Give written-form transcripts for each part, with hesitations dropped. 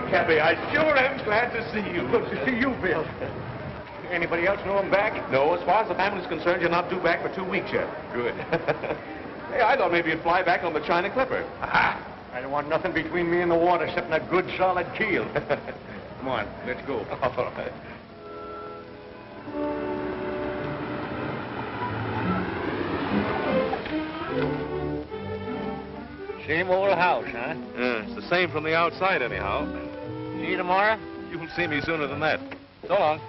Cappy, I sure am glad to see you. Good to see you, Bill. Anybody else know I'm back? No, as far as the family's concerned, you're not due back for 2 weeks yet. Good. Hey, I thought maybe you'd fly back on the China Clipper. Aha! I don't want nothing between me and the water except a good, solid keel. Come on, let's go. All right. Same old house, huh? Yeah, it's the same from the outside, anyhow. See you tomorrow? You'll see me sooner than that. So long.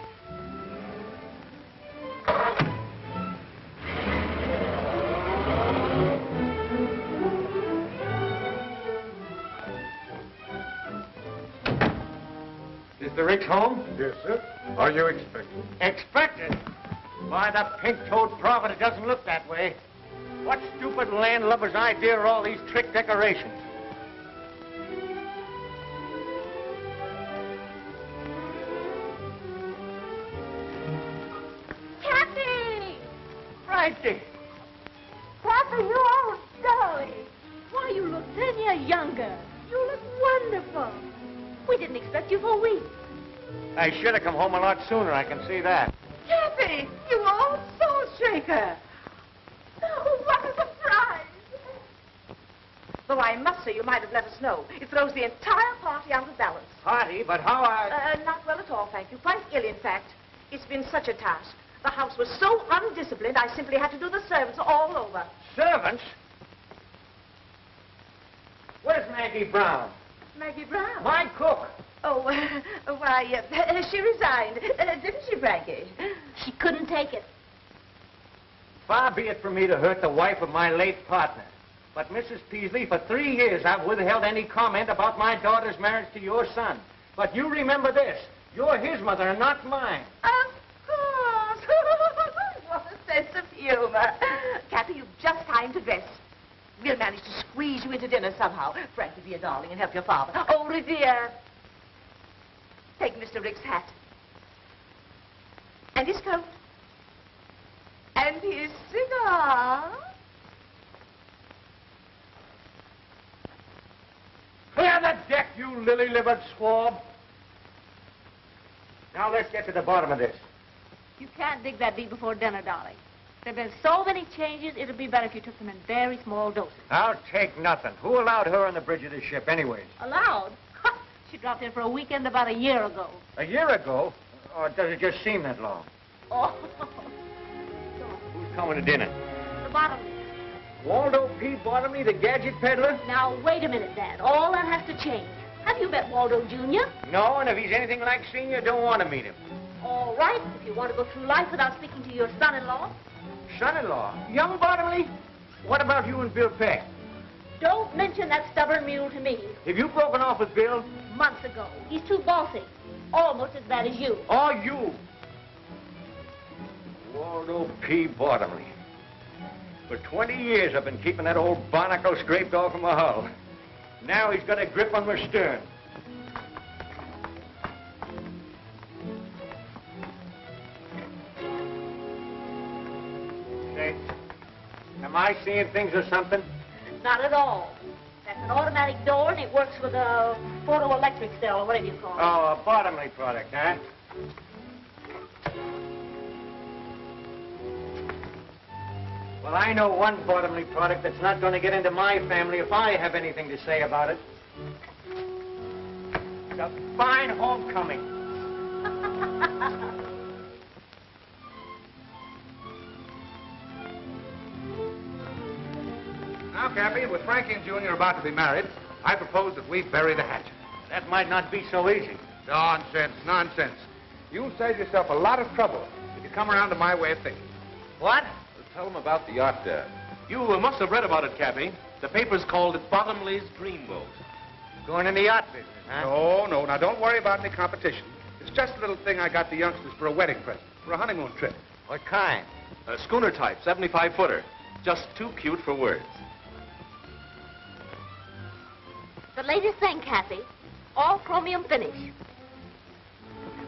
Is the Rick's home? Yes, sir. Are you expecting? Expected? Why, the pink-toed prophet, it doesn't look that way. What stupid landlubber's idea are all these trick decorations? Cappy! Righty. Cappy, you old darling. Why, you look 10 years younger. You look wonderful. We didn't expect you for a week. I should have come home a lot sooner, I can see that. Cappy, you old soul shaker. Oh, what a surprise. Though I must say you might have let us know. It throws the entire party out of balance. Party, but how Not well at all, thank you. Quite ill, in fact. It's been such a task. The house was so undisciplined, I simply had to do the servants all over. Servants? Where's Maggie Brown? Maggie Brown? My cook. Oh, why, she resigned. Didn't she, Frankie? She couldn't take it. Far be it from me to hurt the wife of my late partner. But, Mrs. Peasley, for 3 years I've withheld any comment about my daughter's marriage to your son. But you remember this. You're his mother and not mine. Of course. What a sense of humor. Cappy, you've just time to dress. We'll manage to squeeze you into dinner somehow. Frankie, be a darling and help your father. Oh, dear. Take Mr. Rick's hat. And his coat. And his cigar. Clear the deck, you lily-livered swab. Now let's get to the bottom of this. You can't dig that deep before dinner, darling. There have been so many changes, it would be better if you took them in very small doses. I'll take nothing. Who allowed her on the bridge of the ship anyways? Allowed? She dropped in for a weekend about a year ago. A year ago? Or does it just seem that long? Oh. Who's coming to dinner? The bottom. Waldo P. Bottomley, the gadget peddler? Now, wait a minute, Dad. All that has to change. Have you met Waldo Jr.? No, and if he's anything like Senior, don't want to meet him. All right, if you want to go through life without speaking to your son-in-law. Son-in-law? Young Bottomley? What about you and Bill Peck? Don't mention that stubborn mule to me. Have you broken off with Bill? Months ago. He's too bossy. Almost as bad as you. Or you? Waldo P. Bottomley. For 20 years I've been keeping that old barnacle scraped off of my hull. Now he's got a grip on my stern. Say, am I seeing things or something? Not at all. That's an automatic door, and it works with a photoelectric cell, or whatever you call it. Oh, a Bottomley product, huh? Well, I know one Bottomley product that's not going to get into my family if I have anything to say about it. It's a fine homecoming. Now, Cappy, with Frankie and Junior about to be married, I propose that we bury the hatchet. That might not be so easy. Nonsense, nonsense. You'll save yourself a lot of trouble if you come around to my way of thinking. What? Tell them about the yacht there. You must have read about it, Cappy. The papers called it Bottomley's Dreamboat. Going in the yacht business, huh? No. Now, don't worry about any competition. It's just a little thing I got the youngsters for a wedding present, for a honeymoon trip. What kind? A schooner type, 75-footer. Just too cute for words. The latest thing, Cappy. All chromium finish.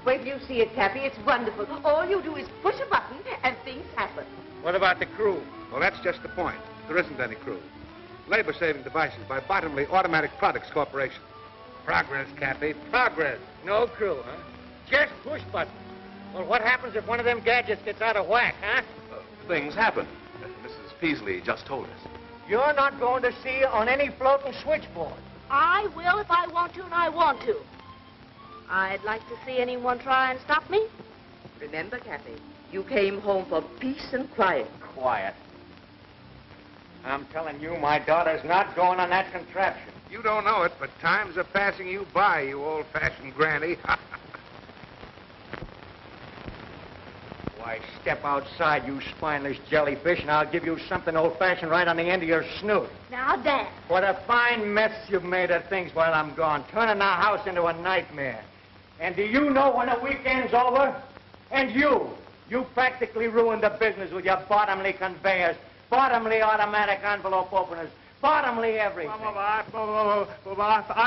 Wait till you see it, Cappy. It's wonderful. All you do is push a button and things happen. What about the crew? Well, that's just the point. There isn't any crew. Labor-saving devices by Bottomley Automatic Products Corporation. Progress, Cappy, progress. No crew, huh? Just push buttons. Well, what happens if one of them gadgets gets out of whack, huh? Things happen. Mrs. Peasley just told us. You're not going to see on any floating switchboard. I will if I want to, and I want to. I'd like to see anyone try and stop me. Remember, Cappy, you came home for peace and quiet. Quiet. I'm telling you, my daughter's not going on that contraption. You don't know it, but times are passing you by, you old-fashioned granny. Why, step outside, you spineless jellyfish, and I'll give you something old-fashioned right on the end of your snoot. Now, Dan. What a fine mess you've made of things while I'm gone, turning our house into a nightmare. And do you know when the weekend's over? And you practically ruined the business with your bottomly conveyors, bottomly automatic envelope openers, bottomly everything. I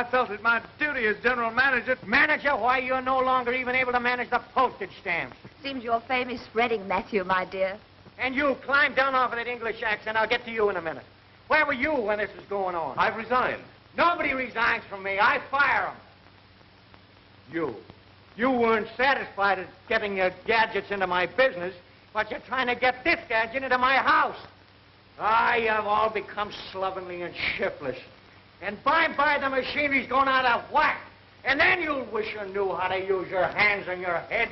felt it my duty as general manager. Manager? Why, you're no longer even able to manage the postage stamps. Seems your fame is spreading, Matthew, my dear. And you, climb down off of that English accent. I'll get to you in a minute. Where were you when this was going on? I've resigned. Nobody resigns from me. I fire them. You weren't satisfied at getting your gadgets into my business, but you're trying to get this gadget into my house. You have all become slovenly and shiftless. And by and by the machinery's going out of whack. And then you'll wish you knew how to use your hands and your heads,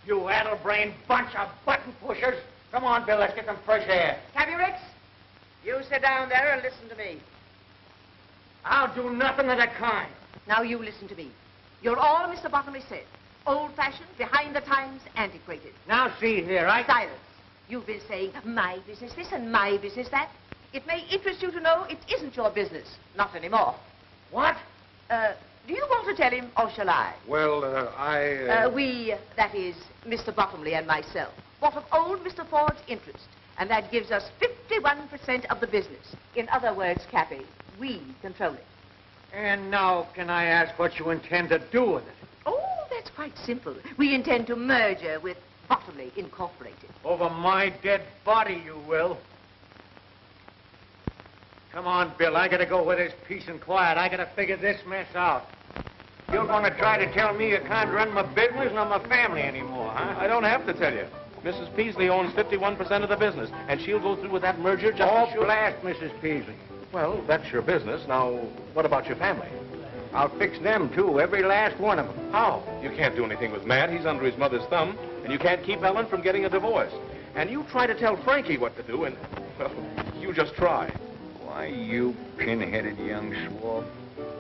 you addle-brained bunch of button pushers. Come on, Bill, let's get some fresh air. Cappy Ricks, you sit down there and listen to me. I'll do nothing of the kind. Now you listen to me. You're all Mr. Bottomley said. Old-fashioned, behind the times, antiquated. Now see here, Silence. You've been saying, my business this and my business that. It may interest you to know it isn't your business. Not anymore. What? Do you want to tell him, or shall I? Well, We, that is, Mr. Bottomley and myself, bought of old Mr. Ford's interest, and that gives us 51% of the business. In other words, Cappy, we control it. And now can I ask what you intend to do with it? Oh, that's quite simple. We intend to merger with Bottomley Incorporated. Over my dead body, you will. Come on, Bill. I gotta go where there's peace and quiet. I gotta figure this mess out. You're gonna try to tell me you can't run my business nor my family anymore, huh? I don't have to tell you. Mrs. Peasley owns 51% of the business, and she'll go through with that merger just Oh, as sure. blast Mrs. Peasley. Well, that's your business. Now, what about your family? I'll fix them, too, every last one of them. How? You can't do anything with Matt. He's under his mother's thumb, and you can't keep Ellen from getting a divorce. And you try to tell Frankie what to do, and, well, you just try. Why, you pin-headed young swab.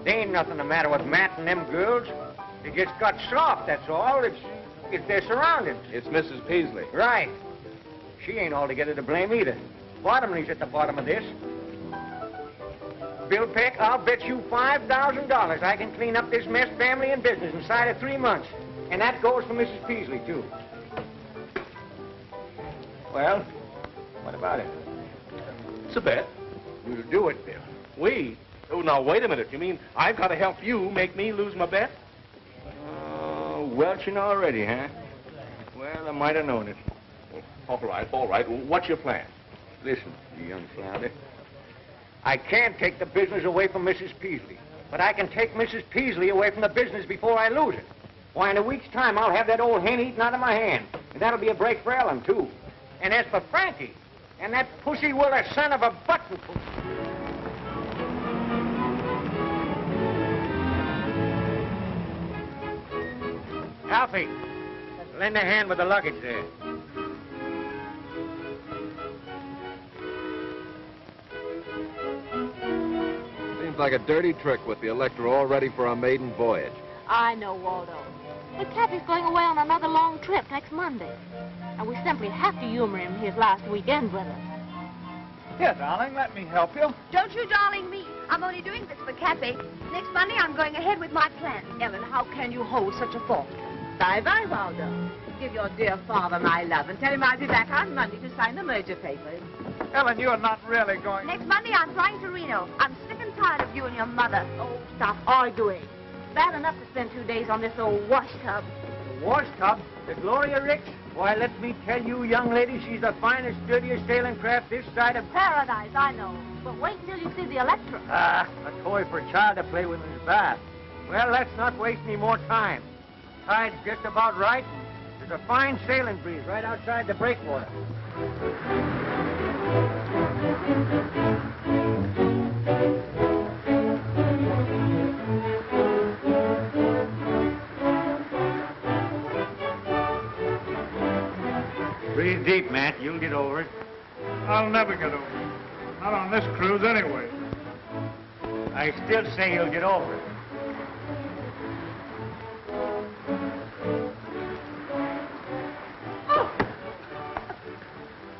There ain't nothing the matter with Matt and them girls. They just got soft, that's all. It's their surroundings. It's Mrs. Peasley. Right. She ain't altogether to blame either. Bottomley's at the bottom of this. Bill Peck, I'll bet you $5,000 I can clean up this mess, family and business, inside of 3 months. And that goes for Mrs. Peasley, too. Well, what about it? It's a bet. We'll do it, Bill. We? Oh, now, wait a minute. You mean I've got to help you make me lose my bet? Welching already, huh? Well, I might have known it. All right, all right. What's your plan? Listen, you young flounder. I can't take the business away from Mrs. Peasley, but I can take Mrs. Peasley away from the business before I lose it. Why, in a week's time, I'll have that old hen eaten out of my hand. And that'll be a break for Ellen, too. And as for Frankie, and that pussy-willer son of a button... Alfie, lend a hand with the luggage there. Seems like a dirty trick with the Electra all ready for our maiden voyage. I know, Waldo. But Cappy's going away on another long trip next Monday. And we simply have to humor him his last weekend with us. Here, darling, let me help you. Don't you darling me. I'm only doing this for Cappy. Next Monday, I'm going ahead with my plan. Ellen, how can you hold such a thought? Bye-bye, Waldo. Give your dear father my love and tell him I'll be back on Monday to sign the merger papers. Ellen, you're not really going... Next Monday, I'm flying to Reno. I'm sick and tired of you and your mother. Oh, stop arguing. Bad enough to spend 2 days on this old wash tub. The wash tub? The Gloria Ricks? Why, let me tell you, young lady, she's the finest, sturdiest sailing craft this side of... Paradise, I know. But wait until you see the Electra. A toy for a child to play with in his bath. Well, let's not waste any more time. Tide's just about right. There's a fine sailing breeze right outside the breakwater. Breathe deep, Matt. You'll get over it. I'll never get over it. Not on this cruise, anyway. I still say you'll get over it.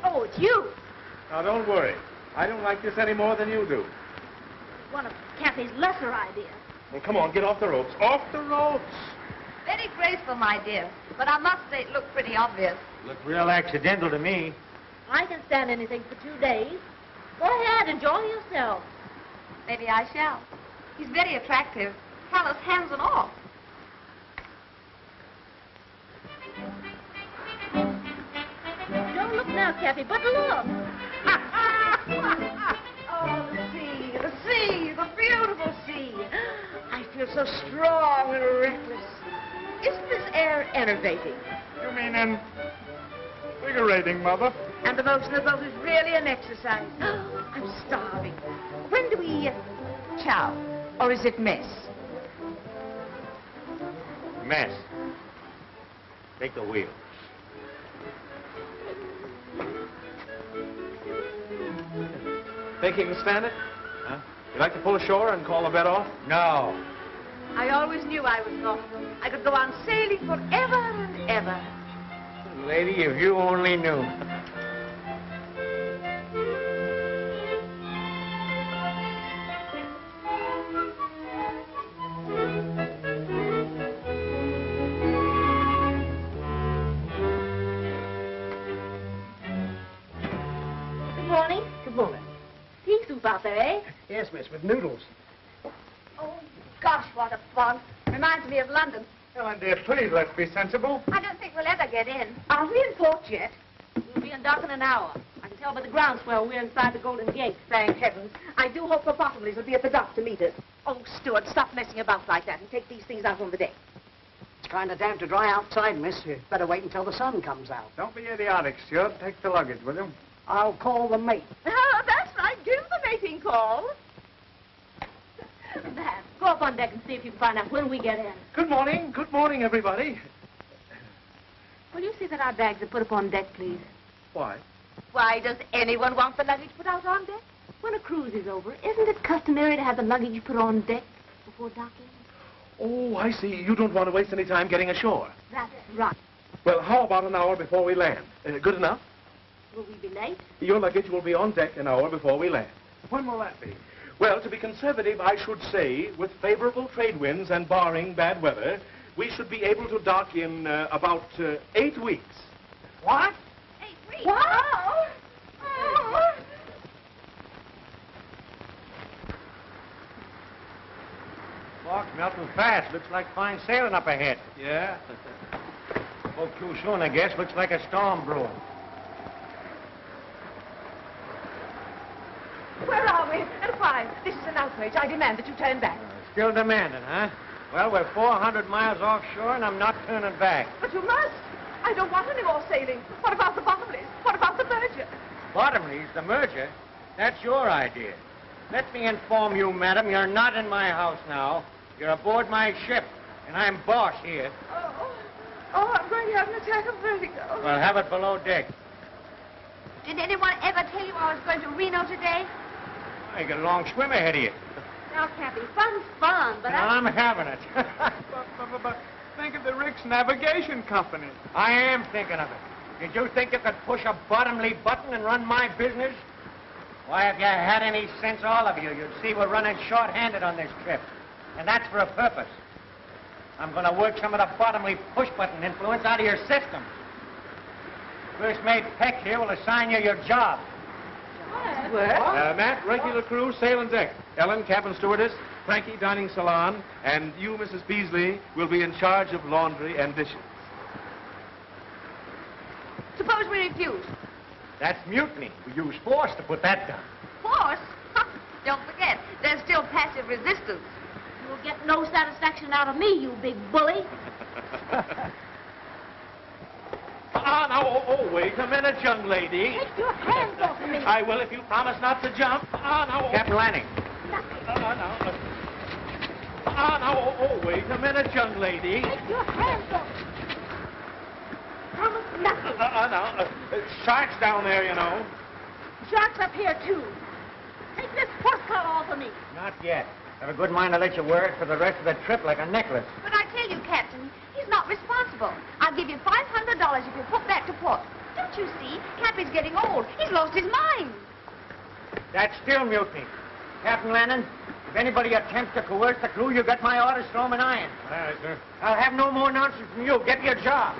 Oh, it's you. Now, don't worry. I don't like this any more than you do. One of Cappy's lesser ideas. Well, come on, get off the ropes. Off the ropes! Very graceful, my dear. But I must say it looked pretty obvious. Looked real accidental to me. I can stand anything for 2 days. Go ahead, enjoy yourself. Maybe I shall. He's very attractive. Callous hands and all. Don't look now, Cappy, but look. Oh, the sea, the beautiful sea. I feel so strong and reckless. Isn't this air enervating? You mean invigorating, Mother? And the motion of the boat is really an exercise. I'm starving. When do we chow? Or is it mess? Mess. Take the wheel. Think you can stand it? Huh? You like to pull ashore and call the bet off? No. I always knew I was not. I could go on sailing forever and ever. Lady, if you only knew. Good morning. Good morning. Pea soup out there, eh? Yes, miss, with noodles. Oh, gosh, what a fog. Reminds me of London. Ellen, dear, please, let's be sensible. I don't think we'll ever get in. Aren't we in port yet? We'll be in dock in an hour. I can tell by the groundswell we're inside the Golden Gate. Thank heavens. I do hope the Bottomleys will be at the dock to meet us. Oh, Stuart, stop messing about like that and take these things out on the deck. It's kind of damp to dry outside, miss. You better wait until the sun comes out. Don't be idiotic, Stuart. Take the luggage, will you? I'll call the mate. Oh, that's right. Give the mating call. Matt, go up on deck and see if you can find out when we get in. Good morning, everybody. Will you see that our bags are put up on deck, please? Why? Why does anyone want the luggage put out on deck? When a cruise is over, isn't it customary to have the luggage put on deck before docking? Oh, I see. You don't want to waste any time getting ashore. That's right. Well, how about an hour before we land? Good enough? Will we be late? Your luggage will be on deck an hour before we land. When will that be? Well, to be conservative, I should say, with favorable trade winds and barring bad weather, we should be able to dock in about 8 weeks. What? 8 weeks. Wow! Fog's melting fast. Looks like fine sailing up ahead. Yeah? Spoke too soon, I guess. Looks like a storm brewing. Where are we? And why? This is an outrage. I demand that you turn back. Still demanding, huh? Well, we're 400 miles offshore, and I'm not turning back. But you must. I don't want any more sailing. What about the Bottomleys? What about the merger? Bottomleys, the merger? That's your idea. Let me inform you, madam, you're not in my house now. You're aboard my ship, and I'm boss here. Oh, I'm going to have an attack of vertigo. Well, have it below deck. Did anyone ever tell you I was going to Reno today? Oh, you got a long swim ahead of you. Now, Cappy, fun's fun, but Now, I'm having it. But think of the Rick's Navigation Company. I am thinking of it. Did you think you could push a bottomly button and run my business? Why, if you had any sense, all of you, you'd see we're running short-handed on this trip. And that's for a purpose. I'm going to work some of the bottomly push-button influence out of your system. First mate Peck here will assign you your job. Matt, regular crew, sail and deck. Ellen, cabin stewardess. Frankie, dining salon. And you, Mrs. Beasley, will be in charge of laundry and dishes. Suppose we refuse. That's mutiny. We use force to put that down. Force? Don't forget, there's still passive resistance. you You'll get no satisfaction out of me, you big bully. Now, wait a minute, young lady. Take your hands off of me. I will if you promise not to jump. Now. Captain Lanning. Now, wait a minute, young lady. Take your hands off. Promise nothing. Now, sharks down there, you know. Sharks up here, too. Take this horse collar off of me. Not yet. Have a good mind to let you wear it for the rest of the trip like a necklace. But I tell you, Captain, he's not responsible. I'll give you $500 if you put that to port. Don't you see? Cappy's getting old. He's lost his mind. That's still mutiny. Captain Lennon, if anybody attempts to coerce the crew, you got my orders, throw 'em in irons. All right, sir. I'll have no more nonsense from you. Get your job.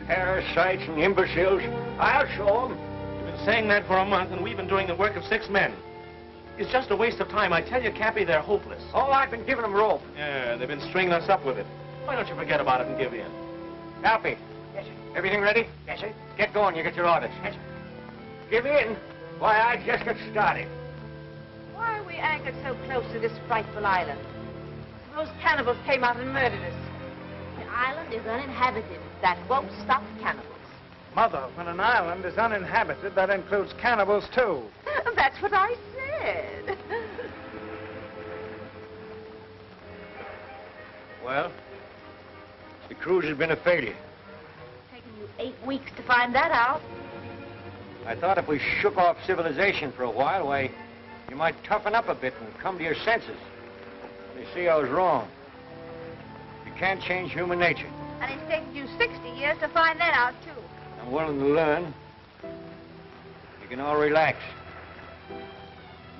Parasites and imbeciles. I'll show 'em. You've been saying that for a month, and we've been doing the work of 6 men. It's just a waste of time. I tell you, Cappy, they're hopeless. Oh, I've been giving 'em rope. Yeah, they've been stringing us up with it. Why don't you forget about it and give in? Cappy. Yes, sir. Everything ready? Yes, sir. Get going. You get your orders. Yes, sir. Give in. Why, I just got started. Why are we anchored so close to this frightful island? Those cannibals came out and murdered us. The island is uninhabited. That won't stop cannibals. Mother, when an island is uninhabited, that includes cannibals, too. That's what I said. Well, the cruise has been a failure. Taken you 8 weeks to find that out. I thought if we shook off civilization for a while, why, you might toughen up a bit and come to your senses. You see, I was wrong. You can't change human nature. And it's taken you 60 years to find that out, too. I'm willing to learn. You can all relax.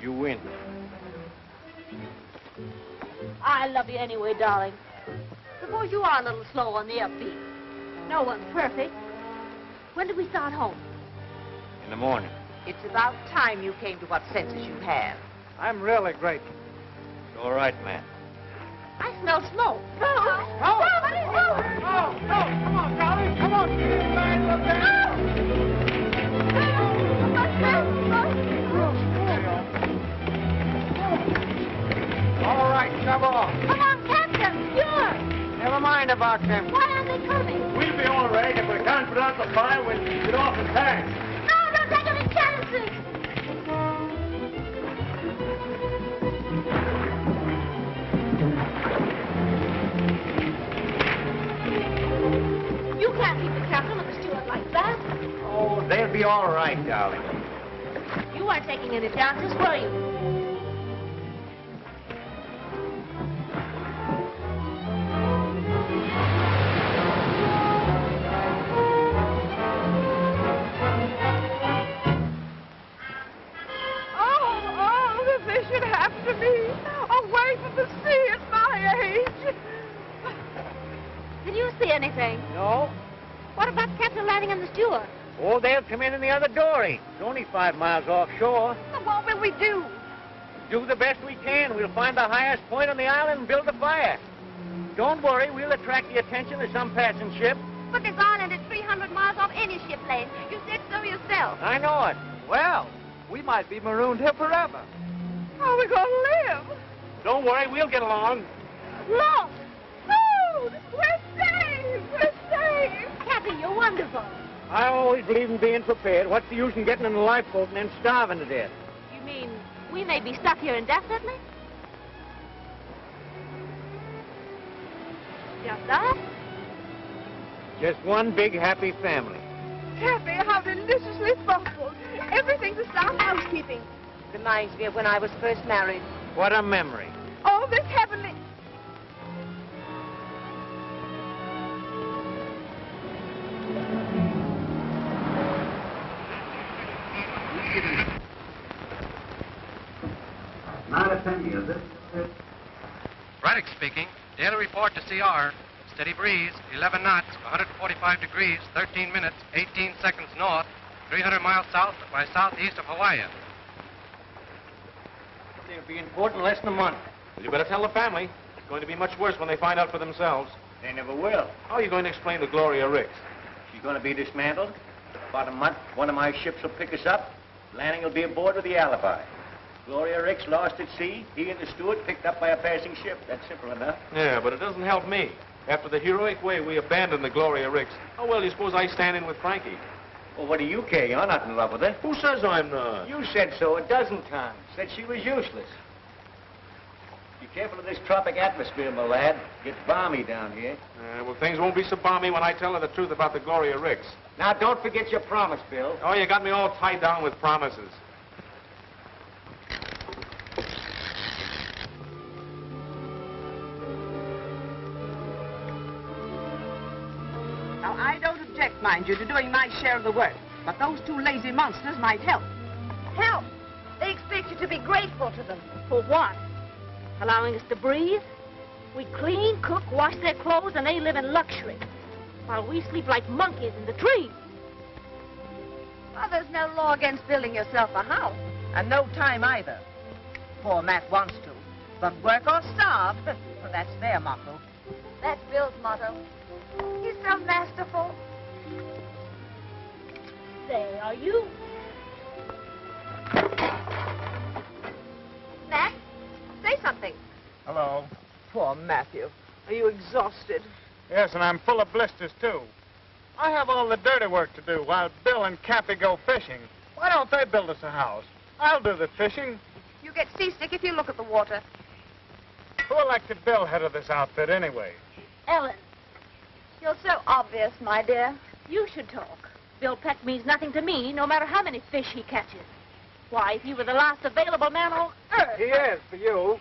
You win. I love you anyway, darling. Suppose you are a little slow on the upbeat. No one's perfect. When do we start home? In the morning. It's about time you came to what senses you have. I'm really grateful. It's all right, man. I smell smoke. Come on, Charlie. Come on. All right, shove off. Come on, Captain. You're. Never mind about them. Why aren't they coming? We'll be all right. If we can't put out the fire, we'll get off in time. No, don't take any chances. You can't keep the captain and the steward like that. Oh, they'll be all right, darling. You weren't taking any chances, were you? Oh, that this should happen to me. Away from the sea at my age. Did you see anything? No? What about Captain Lanning and the steward? Oh, they'll come in the other dory. It's only 5 miles offshore. So what will we do? Do the best we can. We'll find the highest point on the island and build a fire. Don't worry, we'll attract the attention of some passing ship. But this island is 300 miles off any ship lane. You said so yourself. I know it. Well, we might be marooned here forever. How are we going to live? Don't worry, we'll get along. Lost! Food! We're saved! We're saved! Cappy, you're wonderful. I always believe in being prepared. What's the use in getting in a lifeboat and then starving to death? You mean we may be stuck here indefinitely? Just us? Just one big happy family. Cappy, how deliciously thoughtful. Everything's a sound housekeeping. Reminds me of when I was first married. What a memory. All this heavenly... Not a penny, is it? Brennan speaking. Daily report to CR. Steady breeze, 11 knots, 145 degrees, 13 minutes, 18 seconds north, 300 miles south by southeast of Hawaii. They'll be in port in less than a month. Well, you better tell the family. It's going to be much worse when they find out for themselves. They never will. How are you going to explain to Gloria Ricks? She's going to be dismantled. About a month, one of my ships will pick us up. Lanning will be aboard with the alibi. Gloria Ricks lost at sea. He and the steward picked up by a passing ship. That's simple enough. Yeah, but it doesn't help me. After the heroic way we abandoned the Gloria Ricks, how well do you suppose I stand in with Frankie? Well, what do you care? You're not in love with her. Who says I'm not? You said so a dozen times. Said she was useless. Be careful of this tropic atmosphere, my lad. Gets balmy down here. Well, things won't be so balmy when I tell her the truth about the Gloria Ricks. Now, don't forget your promise, Bill. Oh, you got me all tied down with promises. Now, I don't object, mind you, to doing my share of the work. But those two lazy monsters might help. Help! They expect you to be grateful to them. For what? Allowing us to breathe? We clean, cook, wash their clothes, and they live in luxury. While we sleep like monkeys in the trees. Well, there's no law against building yourself a house. And no time either. Poor Matt wants to. But work or starve, well, that's their motto. That's Bill's motto. He's so masterful. Say, are you? Matt, say something. Hello. Poor Matthew. Are you exhausted? Yes, and I'm full of blisters, too. I have all the dirty work to do while Bill and Cappy go fishing. Why don't they build us a house? I'll do the fishing. You get seasick if you look at the water. Who elected Bill head of this outfit, anyway? Ellen, You're so obvious, my dear. you should talk. Bill Peck means nothing to me, no matter how many fish he catches. Why, if he were the last available man on earth... He is, for you.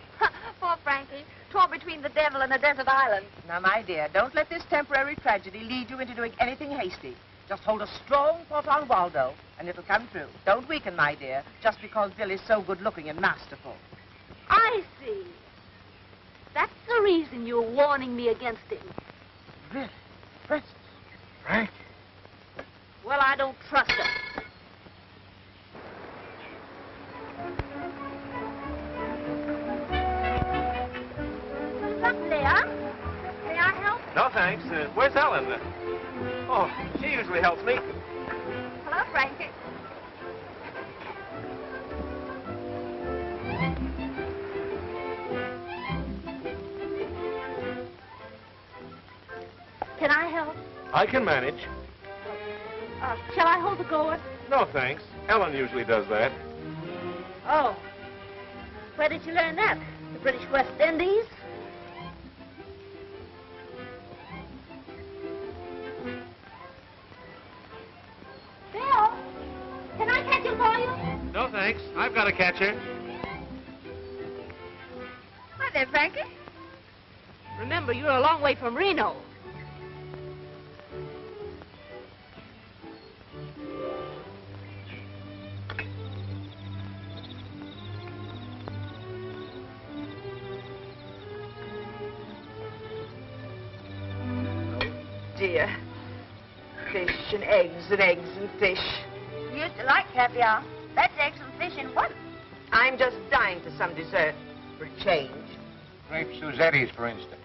Poor Frankie, torn between the devil and a desert island. Now, my dear, don't let this temporary tragedy lead you into doing anything hasty. Just hold a strong thought on Waldo, and it'll come true. Don't weaken, my dear, just because Bill is so good-looking and masterful. I see. That's the reason you're warning me against him. Really? Princess. Frank? Well, I don't trust him. Look, Leah. May I help? No, thanks. Where's Ellen? Oh, she usually helps me. Hello, Frankie. Can I help? I can manage. Shall I hold the gourd? No, thanks. Ellen usually does that. Oh. Where did you learn that? The British West Indies? Bill, can I catch him for you? No, thanks. I've got a catcher. Hi there, Frankie. Remember, you're a long way from Reno. Dear. Fish and eggs and eggs and fish. You used to like caviar. That's eggs and fish in one. I'm just dying for some dessert for a change. Grape Suzetti's, for instance.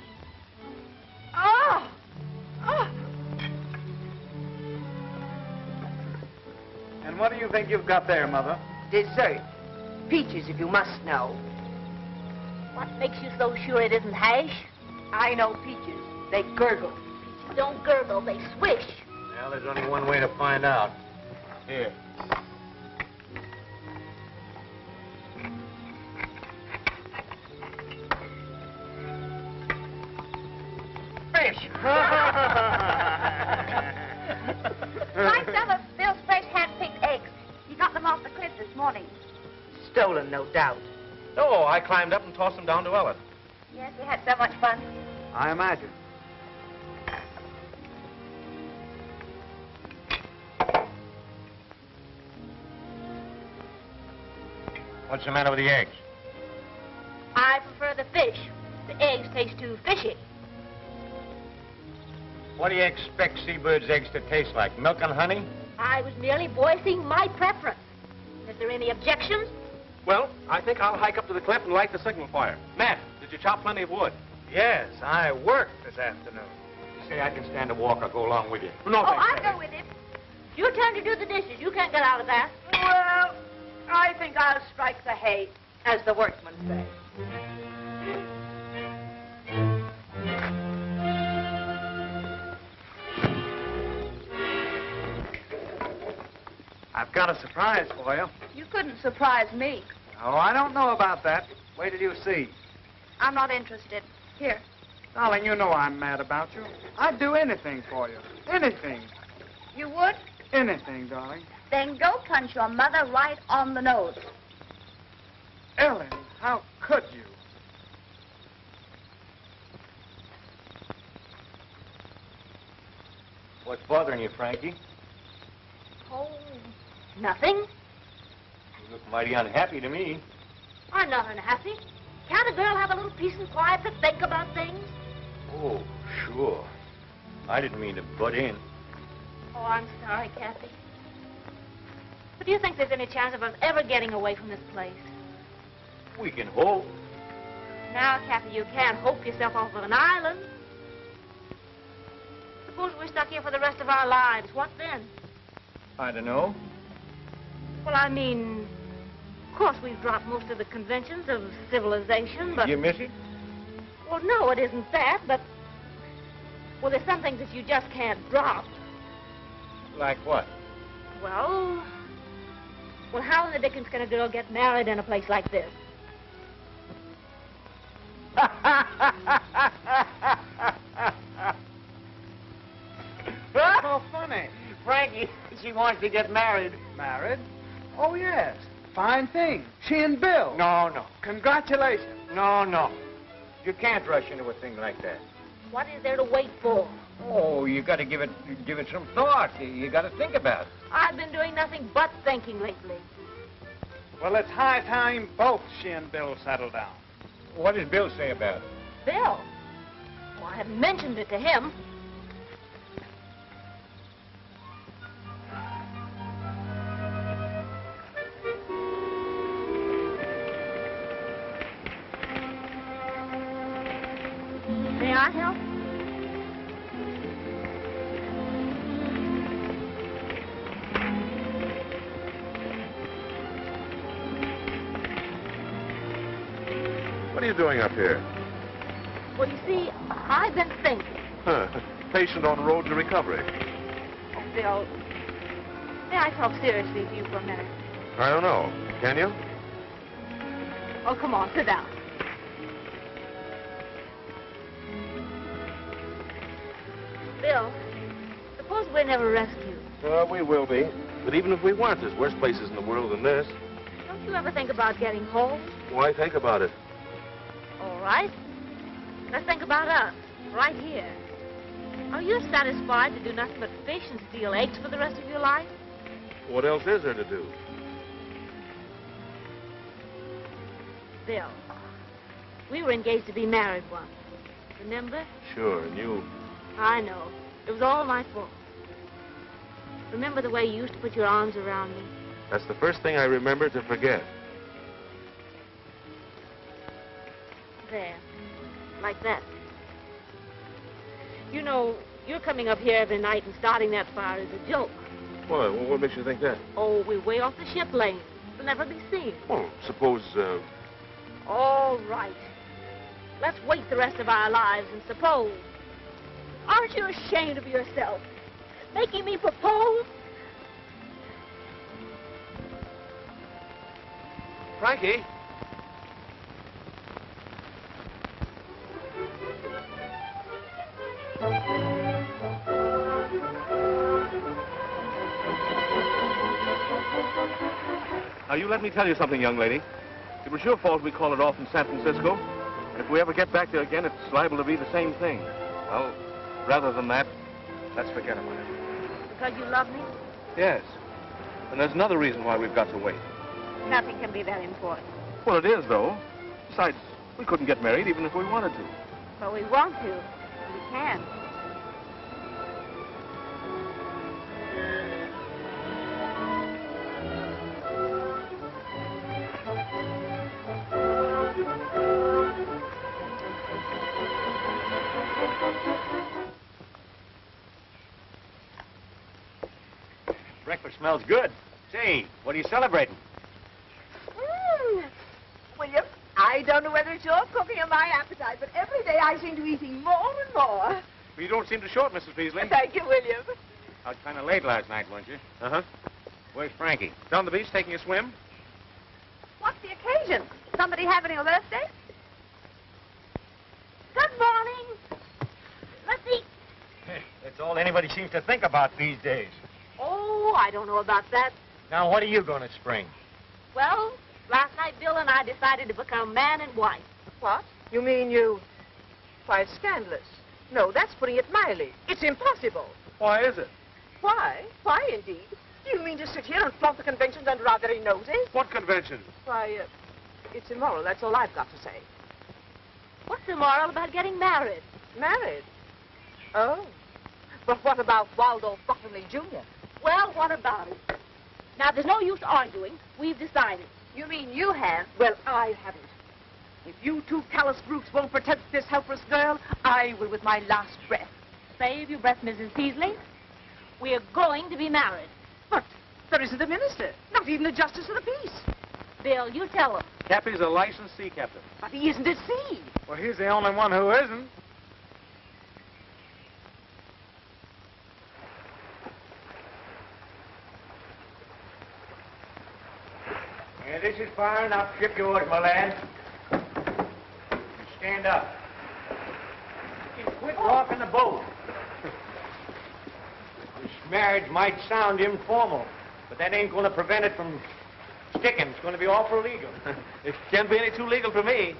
Oh! Oh! And what do you think you've got there, Mother? Dessert. Peaches, if you must know. What makes you so sure it isn't hash? I know peaches. They gurgle. Peaches don't gurgle, they swish. Well, there's only one way to find out. Here. Fish! My fellow Bill's fresh hand-picked eggs. He got them off the cliff this morning. Stolen, no doubt. Oh, I climbed up and tossed them down to Ellen. Yes, we had so much fun. I imagine. What's the matter with the eggs? I prefer the fish. The eggs taste too fishy. What do you expect seabirds' eggs to taste like? Milk and honey? I was merely voicing my preference. Is there any objections? Well, I think I'll hike up to the cliff and light the signal fire. Matt, did you chop plenty of wood? Yes, I worked this afternoon. You say I can stand a walk. I'll go along with you. No, Oh, thanks. I'll go with him. Your turn to do the dishes. You can't get out of that. Well, I think I'll strike the hay, as the workmen say. I've got a surprise for you. You couldn't surprise me. Oh, I don't know about that. Wait till you see. I'm not interested. Here. Darling, you know I'm mad about you. I'd do anything for you. Anything. You would? Anything, darling. Then go punch your mother right on the nose. Ellen, how could you? What's bothering you, Frankie? Oh, nothing. You look mighty unhappy to me. I'm not unhappy. Can't a girl have a little peace and quiet to think about things? Oh, sure. I didn't mean to butt in. Oh, I'm sorry, Cappy. But do you think there's any chance of us ever getting away from this place? We can hope. Now, Cappy, you can't hope yourself off of an island. Suppose we're stuck here for the rest of our lives. What then? I don't know. Well, I mean, of course we've dropped most of the conventions of civilization, but... You miss it? Well, no, it isn't that, but... Well, there's some things that you just can't drop. Like what? Well, how in the dickens can a girl get married in a place like this? So funny. Frankie, she wants to get married. Married? Oh, yes. Fine thing. She and Bill. No. Congratulations. No. You can't rush into a thing like that. What is there to wait for? Oh, you got to give it some thought. You got to think about it. I've been doing nothing but thinking lately. Well, it's high time both she and Bill settle down. What does Bill say about it? Bill? Well, I haven't mentioned it to him. May I help? What are you doing up here? Well, you see, I've been thinking. Huh. Patient on road to recovery. Oh, Bill, may I talk seriously to you for a minute? I don't know. Can you? Oh, come on, sit down. Bill, suppose we're never rescued. Well, we will be. But even if we weren't, there's worse places in the world than this. Don't you ever think about getting home? Why think about it? All right. Let's think about us, right here. Are you satisfied to do nothing but fish and steal eggs for the rest of your life? What else is there to do? Bill, we were engaged to be married once. Remember? Sure, and you... I know. It was all my fault. Remember the way you used to put your arms around me? That's the first thing I remember to forget. There. Like that. You know, you're coming up here every night and starting that fire is a joke. Why? What makes you think that? Oh, we're way off the ship lane. We'll never be seen. Well, suppose, All right. Let's wait the rest of our lives and suppose. Aren't you ashamed of yourself? making me propose. Frankie? Now, you let me tell you something, young lady. It was your fault we called it off in San Francisco. And if we ever get back there again, it's liable to be the same thing. Well, rather than that, let's forget about it. Because you love me? Yes. And there's another reason why we've got to wait. Nothing can be that important. Well, it is, though. Besides, we couldn't get married even if we wanted to. But we want to. We can. Breakfast smells good. Say, what are you celebrating? William, I don't know whether it's your cooking or my appetite, but every day I seem to be eating more and more. Well, you don't seem to show it, Mrs. Beasley. Thank you, William. Out kind of late last night, weren't you? Uh-huh. Where's Frankie? Down the beach taking a swim? What's the occasion? Somebody having a birthday? Good morning. Let's eat. That's all anybody seems to think about these days. Oh, I don't know about that. Now, what are you going to spring? Well, last night Bill and I decided to become man and wife. What? You mean you... Why, it's scandalous. No, that's putting it mildly. It's impossible. Why is it? Why? Why, indeed? Do you mean to sit here and flaunt the conventions under our very noses? What convention? Why, it's immoral. That's all I've got to say. What's immoral about getting married? Married? Oh. But what about Waldo Bottomley, Jr.? Well, what about it? Now, there's no use arguing. We've decided. You mean you have? Well, I haven't. If you two callous brutes won't protect this helpless girl, I will with my last breath. Save your breath, Mrs. Peasley. We're going to be married. But there isn't a minister, not even a justice of the peace. Bill, you tell him. Cappy's a licensed sea captain. But he isn't at sea. Well, he's the only one who isn't. Yeah, this is far enough. Ship yours, my lad. Stand up. And quit rocking the boat. This marriage might sound informal, but that ain't going to prevent it from sticking. It's going to be awful legal. It can't be any too legal for me.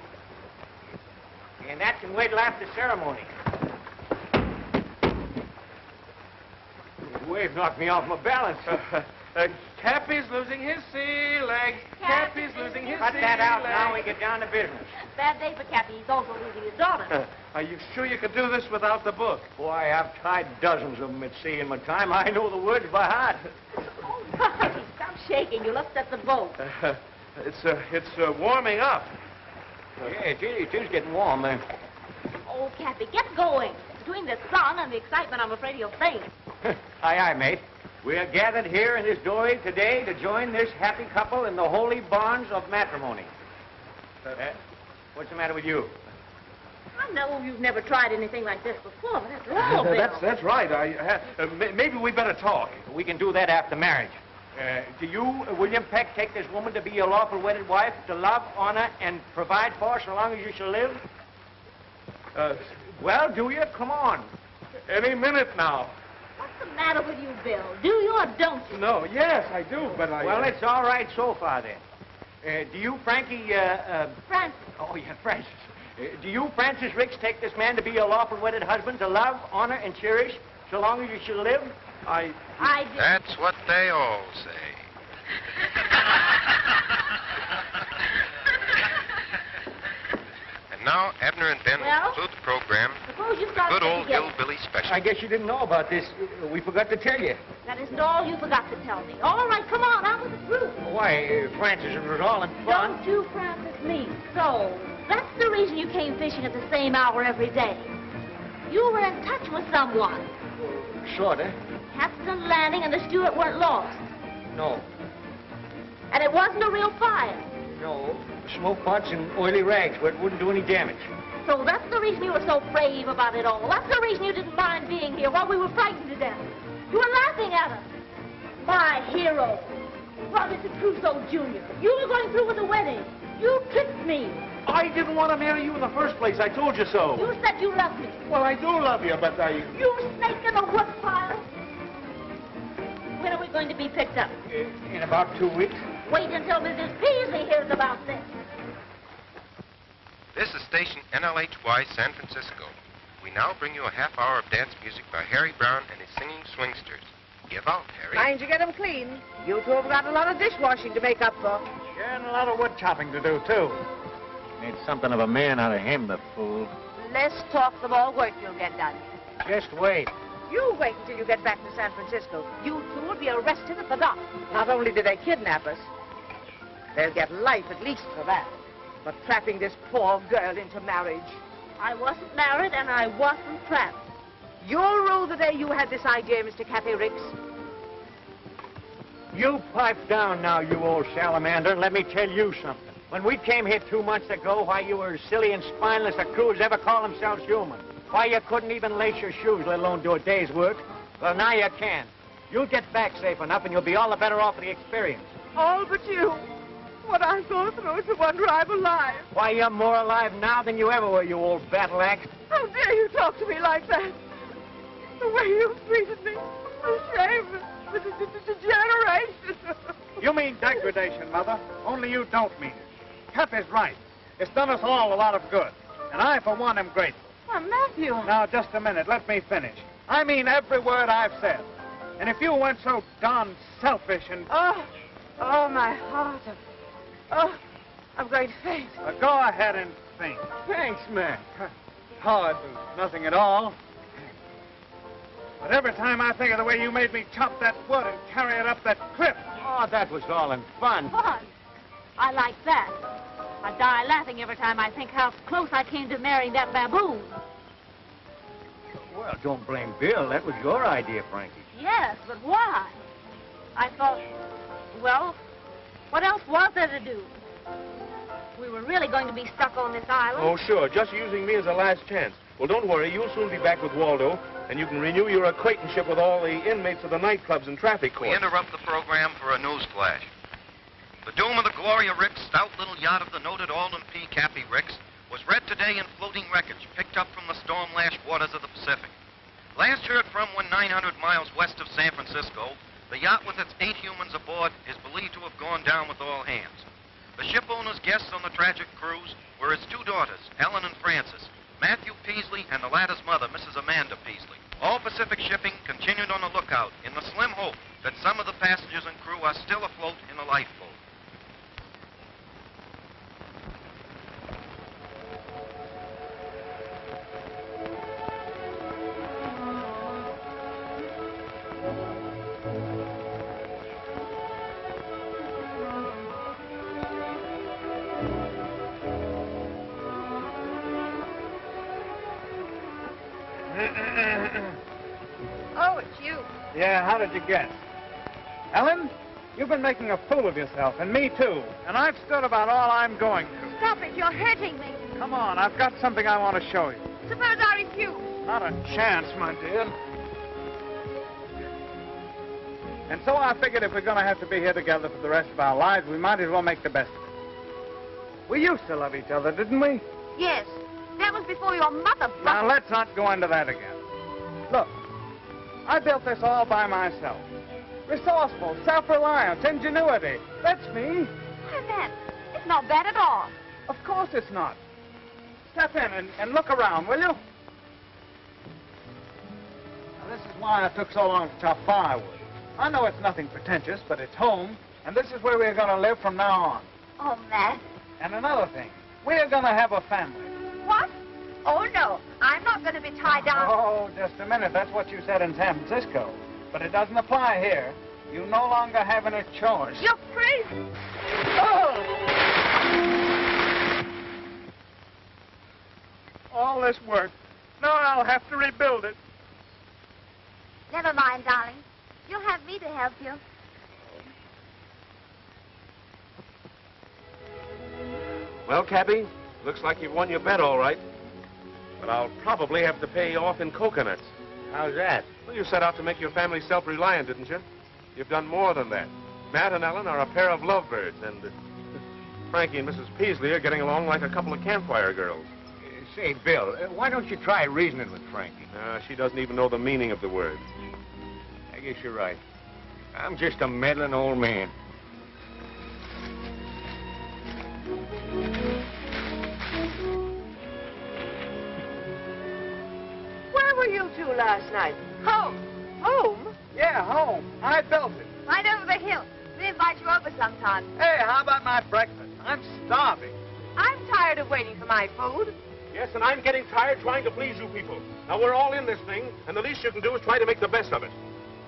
And that can wait till after ceremony. The wave knocked me off my balance. Cappy's losing his sea legs. Cappy's losing his Cut sea that out legs. now. We get down to business. Bad day for Cappy. He's also losing his daughter. Are you sure you could do this without the book? Boy, I've tied dozens of them at sea in my time. I know the words by heart. Oh, Cappy, stop shaking. You'll upset the boat. It's warming up. Yeah, it is getting warm. Oh, Cappy, get going. Between the sun and the excitement, I'm afraid he'll faint. Aye, aye, mate. We are gathered here in this doorway today to join this happy couple in the holy bonds of matrimony. What's the matter with you? I know you've never tried anything like this before, but after all, Bill. That's right. Maybe we better talk. We can do that after marriage. Do you, William Peck, take this woman to be your lawful wedded wife, to love, honor, and provide for so long as you shall live? Well, do you? Come on. Any minute now. What's the matter with you, Bill? Do you or don't you? No, yes, I do, but I... Well, it's all right so far, then. Do you, Frankie, Francis. Oh, yeah, Francis. Do you, Francis Ricks, take this man to be your lawful wedded husband, to love, honor, and cherish so long as you shall live? I do. That's what they all say. And now, Abner and Ben Well? will conclude the program. Suppose you with start a good old together. hillbilly special. I guess you didn't know about this. We forgot to tell you. That isn't all you forgot to tell me. All right, come on, out with the truth. Why, Francis, it was all in fun. Don't you, Francis, me. So, that's the reason you came fishing at the same hour every day. You were in touch with someone. Sorta. Captain Lanning and the steward weren't lost. No. And it wasn't a real fire. No. Smoke pots and oily rags where it wouldn't do any damage. So that's the reason you were so brave about it all. That's the reason you didn't mind being here while we were frightened to death. You were laughing at us. My hero, Robinson Crusoe Jr. You were going through with the wedding. You tricked me. I didn't want to marry you in the first place. I told you so. You said you loved me. Well, I do love you, but I... You snake in the woodpile. When are we going to be picked up? In about 2 weeks. Wait until Mrs. Peasley hears about this. This is station NLHY San Francisco. We now bring you a half hour of dance music by Harry Brown and his singing swingsters. Give out, Harry. Mind you get them clean. You two have got a lot of dishwashing to make up for. Sure, and a lot of wood chopping to do, too. Made something of a man out of him, the fool. Less talk, the more work you'll get done. Just wait. You wait until you get back to San Francisco. You two will be arrested at the dock. Not only did they kidnap us, they'll get life at least for that. For trapping this poor girl into marriage. I wasn't married and I wasn't trapped. You'll rue the day you had this idea, Mr. Cappy Ricks. You pipe down now, you old salamander, and let me tell you something. When we came here 2 months ago, why, you were as silly and spineless a crew as ever call themselves human. Why, you couldn't even lace your shoes, let alone do a day's work. Well, now you can. You'll get back safe enough, and you'll be all the better off for the experience. All but you. What I go through is the wonder I'm alive. Why, you're more alive now than you ever were, you old battle axe. How dare you talk to me like that? The way you treated me. The shame. The degeneration. You mean degradation, Mother. Only you don't mean it. Cappy's right. It's done us all a lot of good. And I, for one, am grateful. Why, Matthew. Now, just a minute. Let me finish. I mean every word I've said. And if you weren't so darn selfish and... Oh, my heart. Oh, I'm going to faint. Go ahead and faint. Thanks, man. Oh, it was nothing at all. But every time I think of the way you made me chop that wood and carry it up that cliff... Oh, that was all in fun. Fun. I like that. I die laughing every time I think how close I came to marrying that baboon. Well, don't blame Bill. That was your idea, Frankie. Yes, but why? I thought, well, what else was there to do? We were really going to be stuck on this island. Oh, sure. Just using me as a last chance. Well, don't worry. You'll soon be back with Waldo, and you can renew your acquaintanceship with all the inmates of the nightclubs and traffic courts. We interrupt the program for a news flash. The doom of the Gloria Ricks, stout little yacht of the noted Alden P. Cappy Ricks, was read today in floating wreckage picked up from the storm-lashed waters of the Pacific. Last heard from when 900 miles west of San Francisco, the yacht with its 8 humans aboard is believed to have gone down with all hands. The ship owner's guests on the tragic cruise were his 2 daughters, Ellen and Frances, Matthew Peasley, and the latter's mother, Mrs. Amanda Peasley. All Pacific shipping continued on the lookout in the slim hope that some of the passengers and crew are still afloat in the lifeboat. Oh, it's you. Yeah, how did you guess? Ellen, you've been making a fool of yourself, and me too. And I've stood about all I'm going to. Stop it, you're hurting me. Come on, I've got something I want to show you. Suppose I refuse. Not a chance, my dear. And so I figured if we're going to have to be here together for the rest of our lives, we might as well make the best of it. We used to love each other, didn't we? Yes, that was before your mother Now, let's not go into that again. Look, I built this all by myself. Resourceful, self-reliance, ingenuity. That's me. Why, Matt, it's not bad at all. Of course it's not. Step in and look around, will you? Now, this is why I took so long to chop firewood. I know it's nothing pretentious, but it's home, and this is where we're going to live from now on. Oh, Matt. And another thing, we're going to have a family. What? Oh, no. I'm not going to be tied down. Oh, just a minute. That's what you said in San Francisco. But it doesn't apply here. You no longer have any choice. You're crazy. Oh! All this work. Now I'll have to rebuild it. Never mind, darling. You'll have me to help you. Well, Cappy, looks like you've won your bet all right. But I'll probably have to pay you off in coconuts. How's that? Well, you set out to make your family self-reliant, didn't you? You've done more than that. Matt and Ellen are a pair of lovebirds, and Frankie and Mrs. Peasley are getting along like a couple of campfire girls. Say, Bill, why don't you try reasoning with Frankie? She doesn't even know the meaning of the word. I guess you're right. I'm just a meddling old man. Where were you two last night? Home. Home? Yeah, home. I built it. Right over the hill. We'll invite you over sometime. Hey, how about my breakfast? I'm starving. I'm tired of waiting for my food. Yes, and I'm getting tired trying to please you people. Now, we're all in this thing, and the least you can do is try to make the best of it.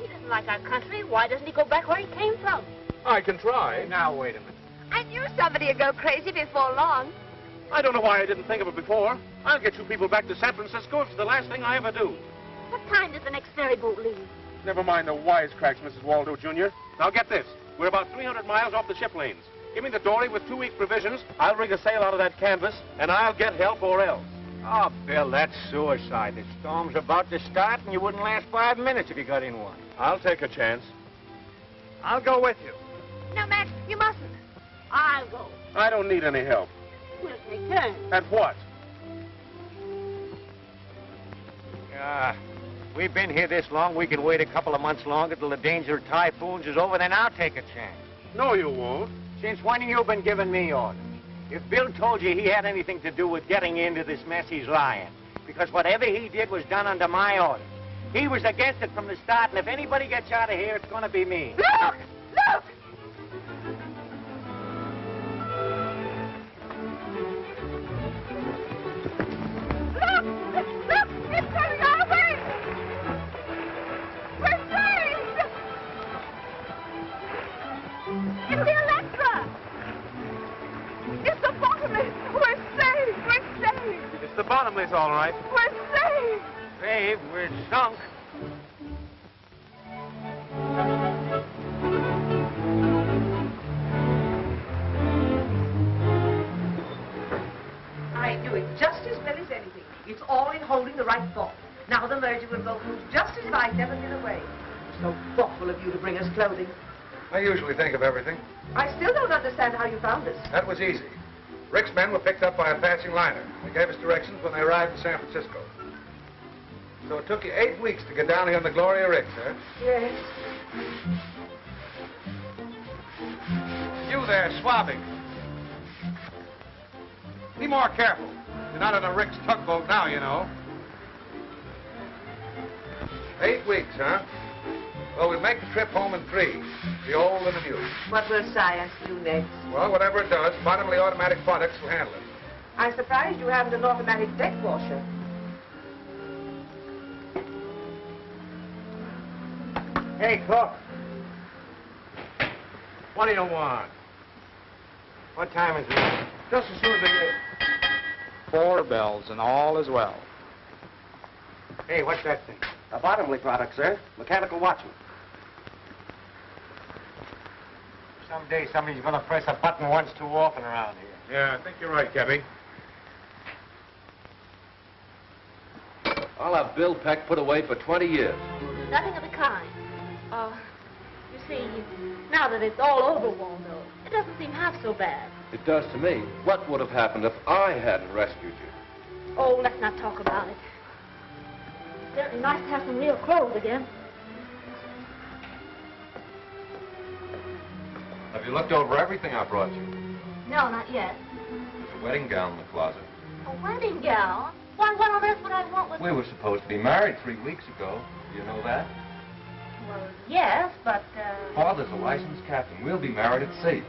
He doesn't like our country. Why doesn't he go back where he came from? I can try. Now, wait a minute. I knew somebody would go crazy before long. I don't know why I didn't think of it before. I'll get you people back to San Francisco. It's the last thing I ever do. What time does the next ferry boat leave? Never mind the wisecracks, Mrs. Waldo, Jr. Now, get this. We're about 300 miles off the ship lanes. Give me the dory with 2 weeks' provisions. I'll rig a sail out of that canvas, and I'll get help or else. Oh, Bill, that's suicide. The storm's about to start, and you wouldn't last 5 minutes if you got in one. I'll take a chance. I'll go with you. No, Max, you mustn't. I'll go. I don't need any help. We'll take turns. At what? We've been here this long, we can wait a couple of months longer till the danger of typhoons is over, then I'll take a chance. No, you won't. Since when have you been giving me orders? If Bill told you he had anything to do with getting into this mess, he's lying. Because whatever he did was done under my orders. He was against it from the start, and if anybody gets out of here, it's going to be me. Look! Look! Look! Look! It's coming our way! We're saved! It's the Electra! It's the Bottomless! We're saved! We're saved! It's the Bottomless, all right. We're saved! Saved, we're sunk. I knew it just as well as anything. It's all in holding the right thought. Now the merger will go through just as if I'd never been away. It's so thoughtful of you to bring us clothing. I usually think of everything. I still don't understand how you found us. That was easy. Rick's men were picked up by a passing liner. They gave us directions when they arrived in San Francisco. So it took you 8 weeks to get down here in the glory of Rick's, huh? Yes. You there, swabbing. Be more careful. You're not on a Rick's tugboat now, you know. 8 weeks, huh? Well, we'll make the trip home in 3. The old and the new. What will science do next? Well, whatever it does, bottomly automatic products will handle it. I'm surprised you haven't an automatic deck washer. Hey, cook. What do you want? What time is it? Just as soon as they... 4 bells, and all is well. Hey, what's that thing? A Bottomley product, sir. Mechanical watchman. Someday somebody's going to press a button once too often around here. Yeah, I think you're right, Cappy. I'll have Bill Peck put away for 20 years. Nothing of the kind. You see, now that it's all over, Waldo, it doesn't seem half so bad. It does to me. What would have happened if I hadn't rescued you? Oh, let's not talk about it. It's certainly nice to have some real clothes again. Have you looked over everything I brought you? No, not yet. There's a wedding gown in the closet. A wedding gown? Why, what on earth would I want with... We were supposed to be married 3 weeks ago. Do you know that? Well, yes, but, Father's a licensed captain. We'll be married at sea.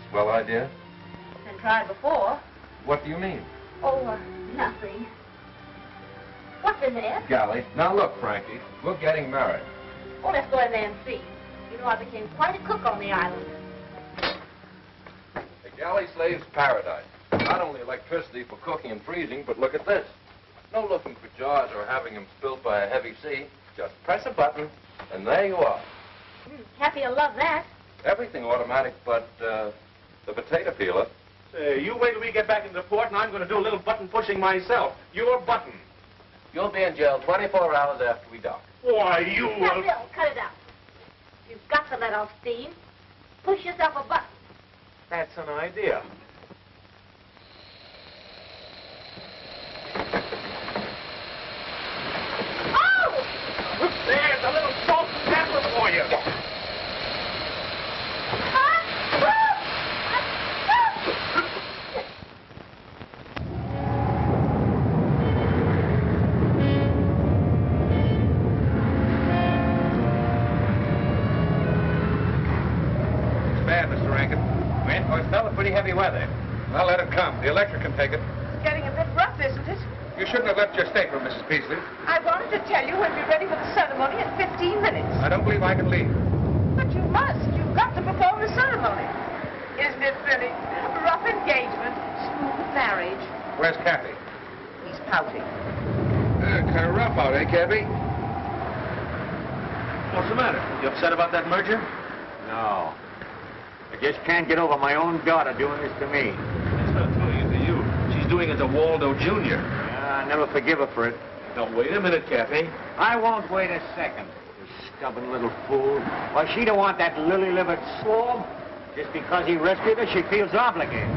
Swell idea? Been tried before. What do you mean? Oh, nothing. What's in there? Galley. Now look, Frankie, we're getting married. Oh, let's go in there and see. You know, I became quite a cook on the island. The galley slave's paradise. Not only electricity for cooking and freezing, but look at this. No looking for jars or having them spilled by a heavy sea. Just press a button, and there you are. Cappy will love that. Everything automatic but the potato peeler. Say, you wait till we get back into port, and I'm going to do a little button pushing myself. Your button. You'll be in jail 24 hours after we dock. Why, you... Now, Bill, cut it out. You've got to let off steam. Push yourself a button. That's an idea. Oh! There's a little salt and pepper for you. It's bad, Mr. Rankin. Wind or spell of pretty heavy weather. Well, let it come. The electric can take it. It's getting a bit rough, isn't it? You shouldn't have left your stateroom, Mrs. Peasley. I wanted to tell you when we're ready for the ceremony in 15 minutes. I don't believe I can leave. But you must. You've got to perform the ceremony. Isn't it thrilling? Rough engagement, smooth marriage. Where's Cappy? He's pouting. Kind of rough out, eh, Cappy? What's the matter? You upset about that merger? No. I just can't get over my own daughter doing this to me. She's not doing it to you. She's doing it to Waldo Jr. Yeah, I never forgive her for it. Now, wait a minute, Cappy. I won't wait a second. You stubborn little fool. Why, she don't want that lily-livered Staub. Just because he rescued her, she feels obligated.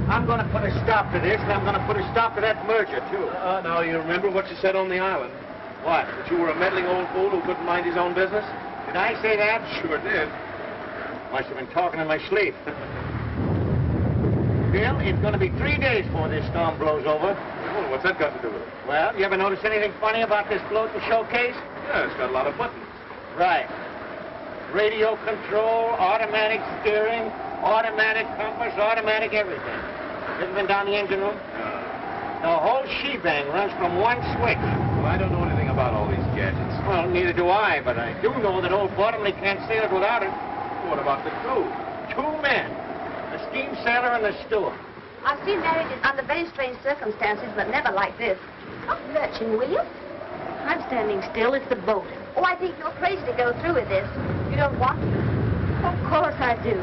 I'm going to put a stop to this, and I'm going to put a stop to that merger, too. Now, you remember what you said on the island? What? That you were a meddling old fool who couldn't mind his own business? Did I say that? Sure did. Must have been talking in my sleep. Bill, it's going to be 3 days before this storm blows over. Well, what's that got to do with it? Well, you ever notice anything funny about this float and showcase? Yeah, it's got a lot of buttons. Right. Radio control, automatic steering, automatic compass, automatic everything. Ever been down the engine room? The whole shebang runs from one switch. Well, I don't know anything about all these gadgets. Well, neither do I, but I do know that old Bottomley can't sail it without it. What about the crew? 2 men. The steam sailor and the steward. I've seen marriages under very strange circumstances, but never like this. Stop lurching, will you? I'm standing still. It's the boat. Oh, I think you're crazy to go through with this. You don't want to. Of course I do.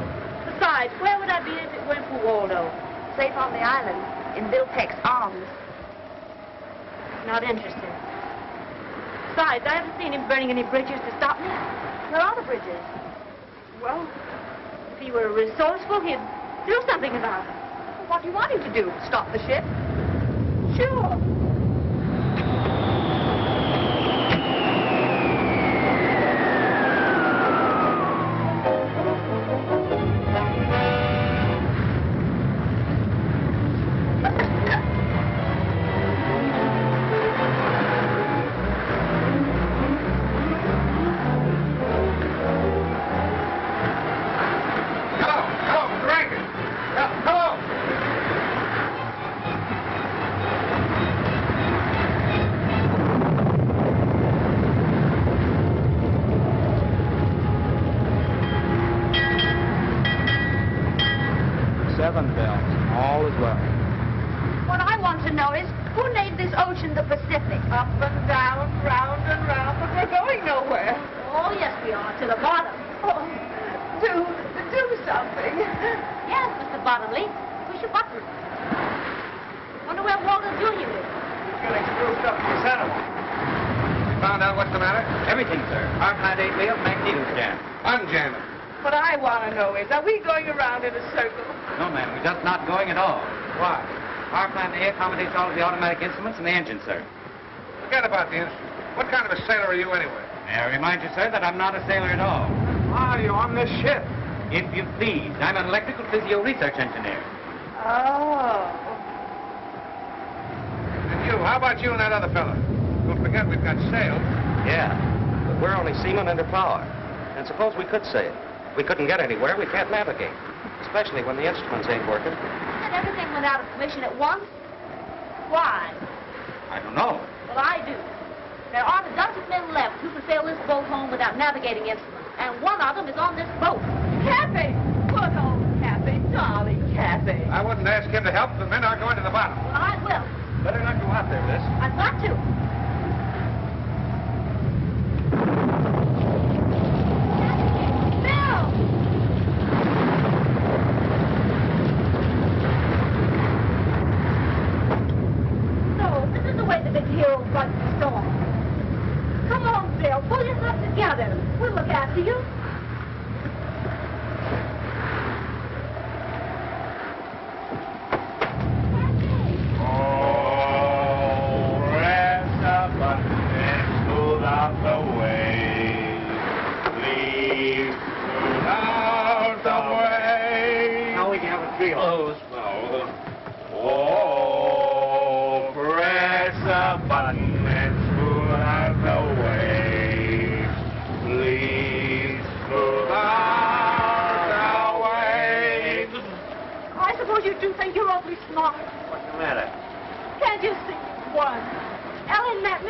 Besides, where would I be if it weren't for Waldo? Safe on the island, in Bill Peck's arms. Not interested. Besides, I haven't seen him burning any bridges to stop me. Where are the bridges? Well, if he were resourceful, he'd do something about it. What do you want him to do? Stop the ship? Sure. What I want to know is, who named this ocean the Pacific? Up and down, round and round, but we're going nowhere. Oh, yes, we are. To the bottom. Oh, do something. Yes, Mr. Bottomley. Push a button. Wonder where Waldo Jr. is. Feeling screwed up in the center. You found out what's the matter? Everything, sir. Our plant 8 wheel, magneto jam. Unjam it. What I want to know is, are we going around in a circle? No, ma'am. We're just not going at all. Why? Our plant A accommodates all of the automatic instruments and the engine, sir. Forget about the instrument. What kind of a sailor are you anyway? May I remind you, sir, that I'm not a sailor at all. Why are you on this ship? If you please, I'm an electrical physio research engineer. Oh. And you, how about you and that other fella? Don't forget we've got sails. Yeah, but we're only seamen under power. And suppose we could sail. We couldn't get anywhere, we can't navigate. Especially when the instruments ain't working. And everything went out of commission at once? Why? I don't know. Well, I do. There aren't a dozen men left who can sail this boat home without navigating instruments. And one of them is on this boat. Cappy! Good old Cappy, darling Cappy. I wouldn't ask him to help. The men are going to the bottom. Well, I will. Better not go out there, miss. I've got to. do you?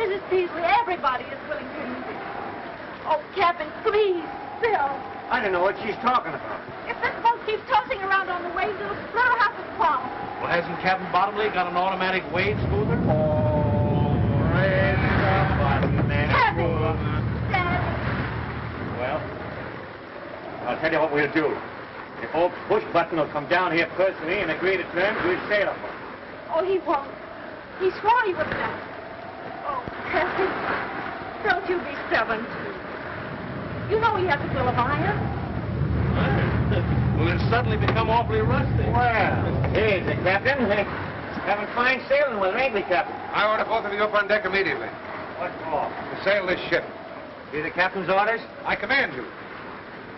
Mrs. Peasley, everybody is willing to use it. Oh, Captain, please, Bill. I don't know what she's talking about. If this boat keeps tossing around on the waves, it'll split her half its prow. Well, hasn't Captain Bottomley got an automatic wave smoother? Captain! Dad! Well, I'll tell you what we'll do. If old Push Button will come down here personally and agree to terms, we'll sail him. Oh, he won't. He swore he wouldn't have. Oh, Captain, don't you be stubborn. You know he has a bill of iron. Well, it's suddenly become awfully rusty. Well, here's the Captain. Having fine sailing with her, ain't we, Captain? I order both of you up on deck immediately. What for? To sail this ship. Be the Captain's orders? I command you.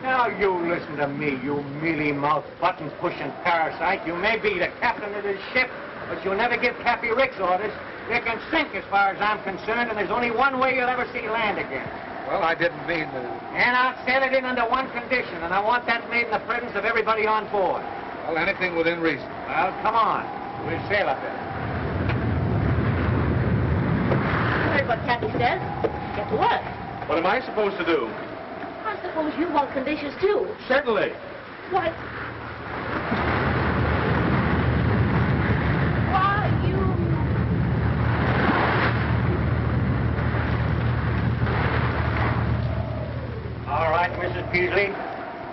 Now, you listen to me, you mealy-mouthed, button-pushing parasite. You may be the captain of this ship, but you'll never give Cappy Rick's orders. You can sink as far as I'm concerned, and there's only one way you'll ever see land again. Well, I didn't mean to... And I'll sail it in under one condition, and I want that made in the presence of everybody on board. Well, anything within reason. Well, come on. We'll sail up there. Heard what Cappy says. Get to work. What am I supposed to do? I suppose you want conditions, too. Certainly. Why, you... All right, Mrs. Peasley.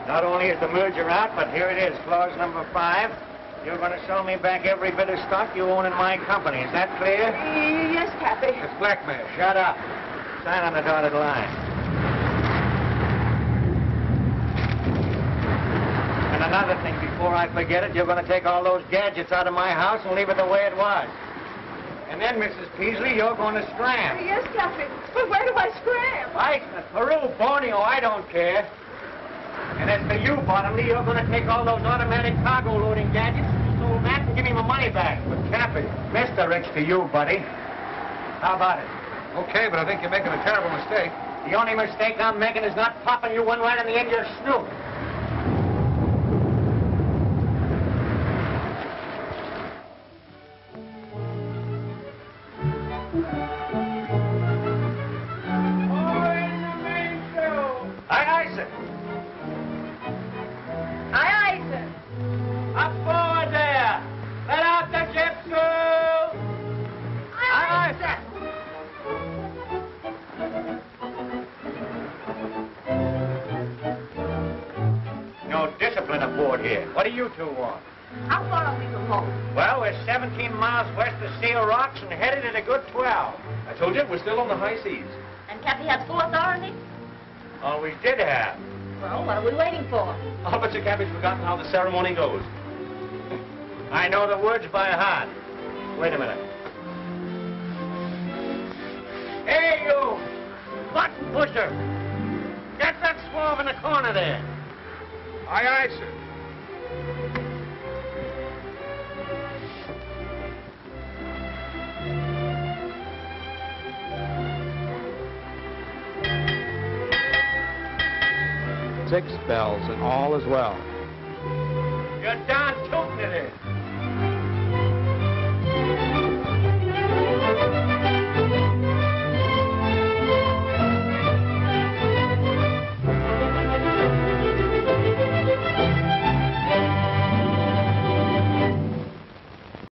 Not only is the merger out, but here it is, clause number 5. You're going to sell me back every bit of stock you own in my company. Is that clear? Yes, Cappy. It's blackmail. Shut up. Sign on the dotted line. And another thing, before I forget it, you're going to take all those gadgets out of my house and leave it the way it was. And then, Mrs. Peasley, you're going to scram. Yes, Cappy. But where do I scram? Iceland, Peru, Borneo, I don't care. And as for you, Bottomley, you're going to take all those automatic cargo loading gadgets and sold that and give me my money back. But Cappy, Mr. Rich to you, buddy. How about it? Okay, but I think you're making a terrible mistake. The only mistake I'm making is not popping you one right in the end of your snoot. What do you two want? How far are we from home? Well, we're 17 miles west of Seal Rocks and headed at a good 12. I told you, we're still on the high seas. And Cappy has full authority? Always did have. Well, what are we waiting for? I'll bet you Cappy's forgotten how the ceremony goes. I know the words by heart. Wait a minute. Hey, you! Button pusher! Get that swab in the corner there. Aye, aye, sir. Six bells and all is well. You're darn tootin' it is.